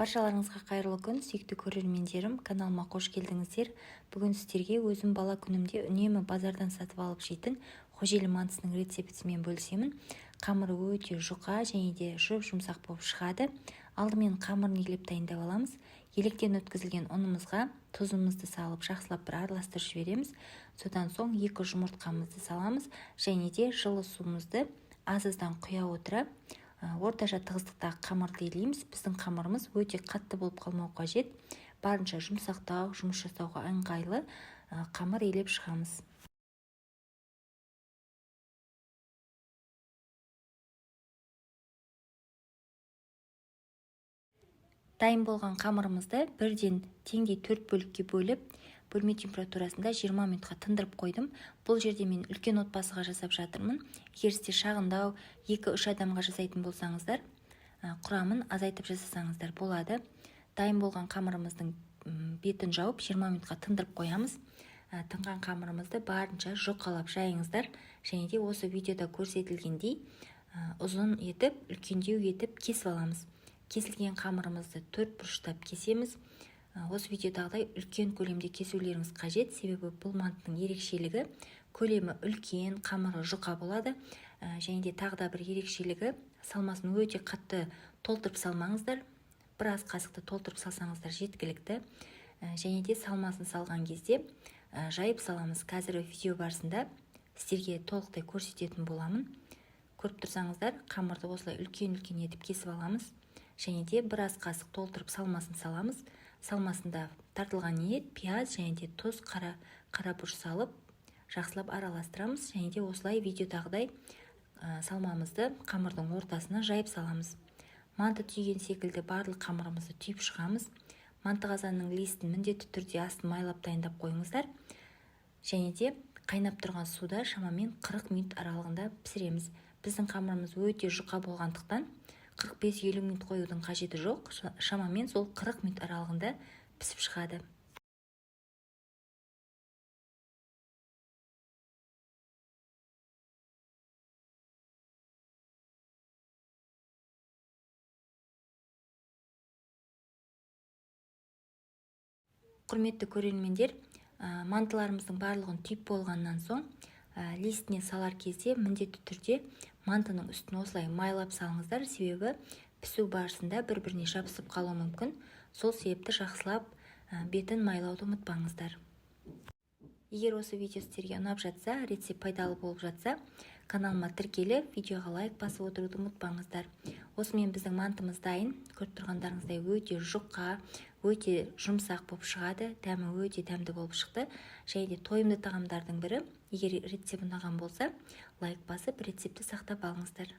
Баршаларыңызға қайырлы күн, сүйікті көрермендерім, каналыма қош келдіңіздер. Бүгін сіздерге өзім бала күнімде үнемі базардан сатып алып жейтін қожелі мантысының рецептімен бөлісемін. Қамыры өте жұқа және де жұмсақ болып шығады. Алдымен қамырын елеп дайындап аламыз. Електен өткізілген ұнымызға тұзымызды салып жақсылап бір араластырып жібереміз. Содан соң 2 жұмыртқамызды саламыз және де жылы суымызды аз-аздан құя отыра орташа тығыздықтағы қамырды елейміз. Біздің қамырымыз өте қатты болып қалмау қажет. Барынша жұмсақтау, жұмыс жасауға ыңғайлы қамыр елеп шығамыз. Дайын болған қамырымызды бірден теңдей 4 бөлікке бөліп, бөлме температурасында 20 минутқа тындырып қойдым. Бұл жерде мен үлкен отбасыға жасап жатырмын. Егер сіздер шағындау 2-3 адамға жасайтын болсаңыздар, құрамын азайтып жасасаңыздар болады. Дайын болған қамырымыздың бетін жауып 20 минутқа тындырып қоямыз. Тынған қамырымызды барынша жұқалап жайыңыздар. Және де осы видеода көрсетілгендей ұзын етіп, үлкендеу етіп кесіп аламыз. Кесілген қамырымызды 4 бұрыштап кесеміз. Осы видеодағыдай үлкен көлемде кесулеріңіз қажет, себебі бұл манттың ерекшелігі көлемі үлкен, қамыры жұқа болады. Және де тағы да бір ерекшелігі салмасын өте қатты толтырып салмаңыздар. Біраз қасықты толтырып салсаңыздар жеткілікті. Және де салмасын салған кезде жайып саламыз. Қазір видео барысында сіздерге толықтай көрсететін боламын. Көріп тұрсаңыздар, қамырды осылай үлкен-үлкен етіп кесіп аламыз. Және де біраз қасық толтырып салмасын саламыз. Салмасында тартылған ет, пияз және де тұз, қара бұрыш салып жақсылап араластырамыз. Және де осылай видеодағыдай салмамызды қамырдың ортасына жайып саламыз. Манты түйген секілді барлық қамырымызды түйіп шығамыз. Манты қазанның листін міндетті түрде астын майлап дайындап қойыңыздар. Және де қайнап тұрған суда шамамен 40 минут аралығында пісіреміз. Біздің қамырымыз өте жұқа болғандықтан 45-50 минут қоюдың қажеті жоқ. Шамамен сол 40 минут аралығында пісіп шығады. Құрметті көрермендер, мантыларымыздың барлығын түйіп болғаннан соң листіне салар кезде міндетті түрде мантының үстін осылай майлап салыңыздар, себебі пісу барысында бір-біріне жабысып қалуы мүмкін. Сол себепті жақсылап бетін майлауды ұмытпаңыздар. Егер осы видео сіздерге ұнап жатса, рецепт пайдалы болып жатса, каналыма тіркеліп, видеоға лайк басып отыруды ұмытпаңыздар. Осымен біздің мантымыз дайын. Көріп тұрғандарыңыздай өте жұқа, өте жұмсақ болып шығады. Дәмі өте дәмді болып шықты. Және де тойымды тағамдардың бірі. Егер рецепт ұнаған болса, лайк басып, рецепті сақтап алыңыздар.